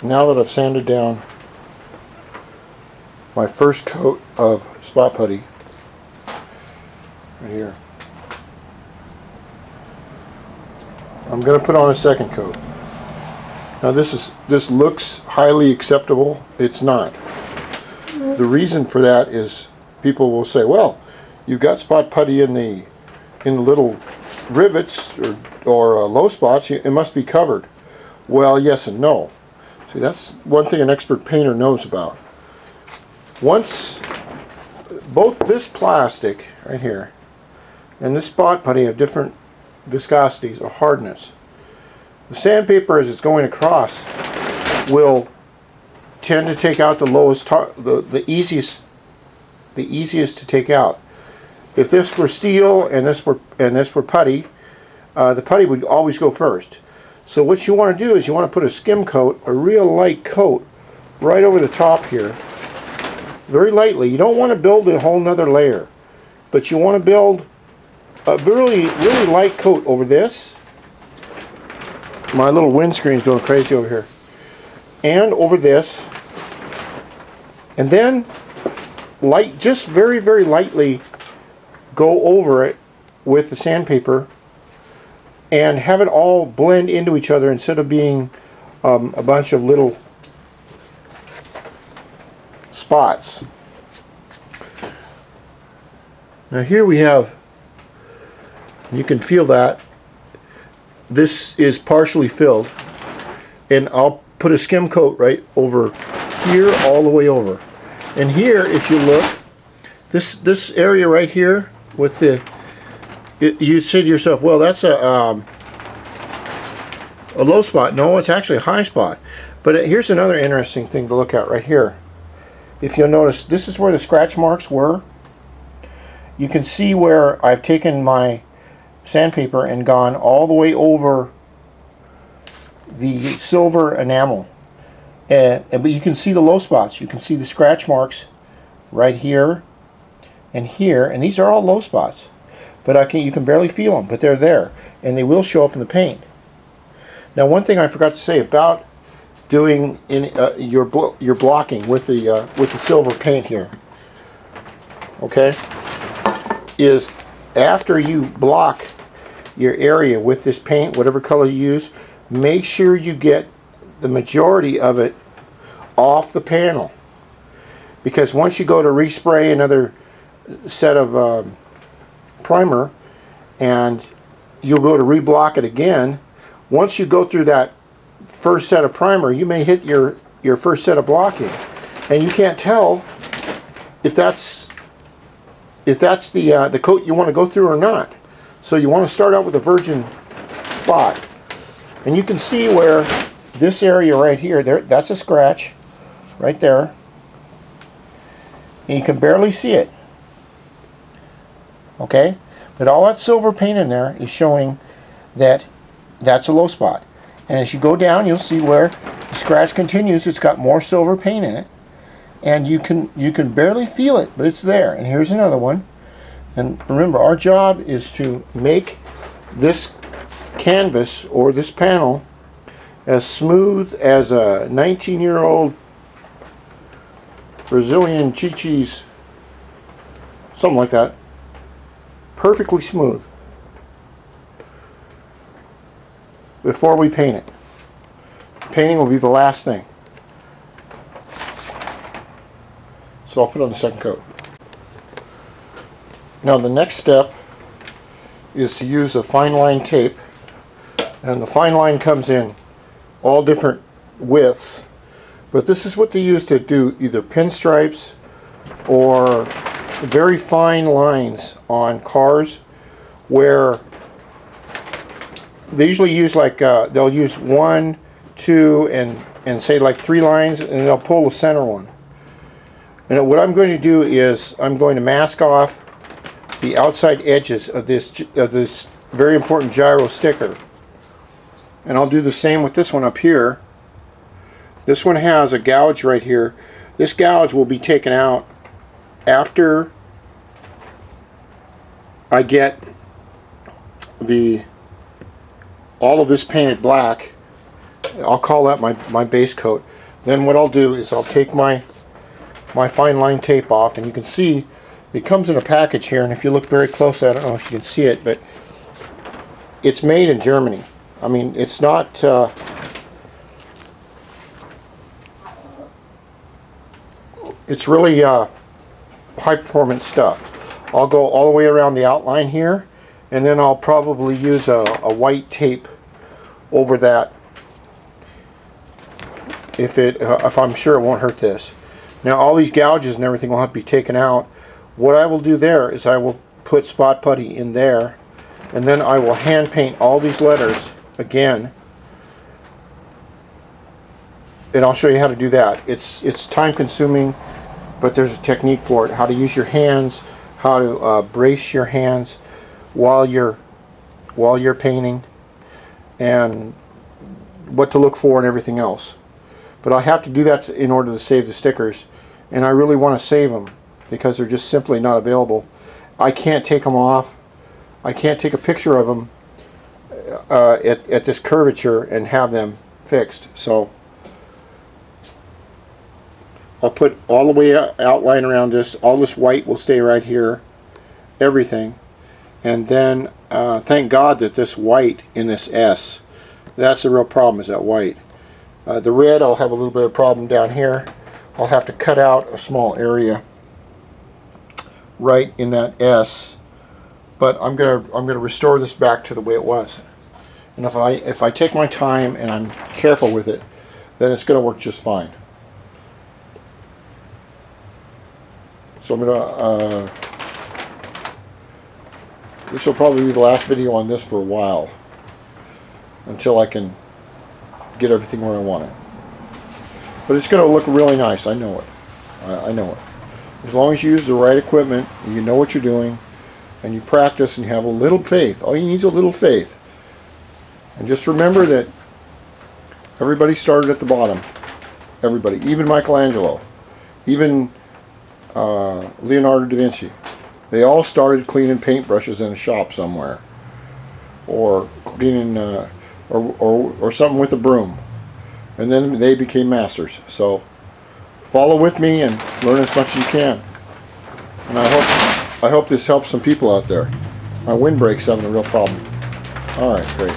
now that I've sanded down my first coat of spot putty right here, I'm going to put on a second coat. Now this looks highly acceptable. It's not. The reason for that is people will say, well, you've got spot putty in the little rivets or low spots, it must be covered. Well, yes and no. See, that's one thing an expert painter knows about. Once both this plastic right here and this spot putty have different viscosities or hardness, the sandpaper as it's going across will tend to take out the lowest, the easiest to take out. If this were steel and this were putty, the putty would always go first. So what you want to do is you want to put a skim coat, a real light coat, right over the top here, very lightly. You don't want to build a whole nother layer, but you want to build a really light coat over this. My little windscreen's going crazy over here. And over this. And then just very lightly go over it with the sandpaper and have it all blend into each other instead of being a bunch of little spots. Now here we have, you can feel that this is partially filled, and I'll put a skim coat right over here all the way over. And here, if you look, this area right here with you say to yourself, well, that's a low spot. No, it's actually a high spot. But here's another interesting thing to look at right here. If you'll notice, this is where the scratch marks were. You can see where I've taken my sandpaper and gone all the way over the silver enamel. But you can see the low spots. You can see the scratch marks right here and here, and these are all low spots. But you can barely feel them, but they're there, and they will show up in the paint. Now, one thing I forgot to say about doing your blocking with the silver paint here, okay, is after you block your area with this paint, whatever color you use, make sure you get the majority of it off the panel, because once you go to respray another set of primer and you'll go to reblock it again, once you go through that first set of primer, you may hit your first set of blocking, and you can't tell if that's the coat you want to go through or not. So you want to start out with a virgin spot, and you can see where this area right here, that's a scratch right there, and you can barely see it, okay, but all that silver paint in there is showing that that's a low spot. And as you go down, you'll see where the scratch continues. It's got more silver paint in it, and you can barely feel it, but it's there. And here's another one. And remember, our job is to make this canvas or this panel as smooth as a 19-year-old Brazilian chi-chis, something like that. Perfectly smooth before we paint it. Painting will be the last thing. So I'll put on the second coat. Now the next step is to use a fine line tape, and the fine line comes in all different widths, but this is what they use to do either pinstripes or very fine lines on cars, where they usually use like they'll use 1, 2, and say like 3 lines, and they'll pull the center one. And what I'm going to do is I'm going to mask off the outside edges of this very important gyro sticker, and I'll do the same with this one up here. This one has a gouge right here. This gouge will be taken out after I get all of this painted black. I'll call that my base coat. Then what I'll do is I'll take my fine line tape off, and you can see it comes in a package here, and if you look very close, I don't know if you can see it, but it's made in Germany. I mean, it's not it's really high performance stuff. I'll go all the way around the outline here, and then I'll probably use a white tape over that if I'm sure it won't hurt this. Now all these gouges and everything will have to be taken out. What I will do there is I will put spot putty in there, and then I will hand paint all these letters again, and I'll show you how to do that. It's time consuming, but there's a technique for it. How to use your hands, how to brace your hands while you're painting, and what to look for and everything else. But I have to do that in order to save the stickers, and I really want to save them because they're just simply not available. I can't take them off. I can't take a picture of them at this curvature and have them fixed. So I'll put all the way outline around this. All this white will stay right here, everything. And then thank God that this white in this S, that's the real problem, is that white. The red, I'll have a little bit of problem down here. I'll have to cut out a small area right in that S, but I'm gonna restore this back to the way it was. And if I take my time and I'm careful with it, then it's gonna work just fine. So I'm gonna this will probably be the last video on this for a while, until I can get everything where I want it. But it's going to look really nice. I know it. I know it. As long as you use the right equipment, you know what you're doing, and you practice and you have a little faith. All you need is a little faith. And just remember that everybody started at the bottom. Everybody. Even Michelangelo. Even Leonardo da Vinci. They all started cleaning paintbrushes in a shop somewhere. Or cleaning... or something with a broom, and then they became masters. So follow with me and learn as much as you can, and I hope this helps some people out there. My windbreak's having a real problem. Alright, great.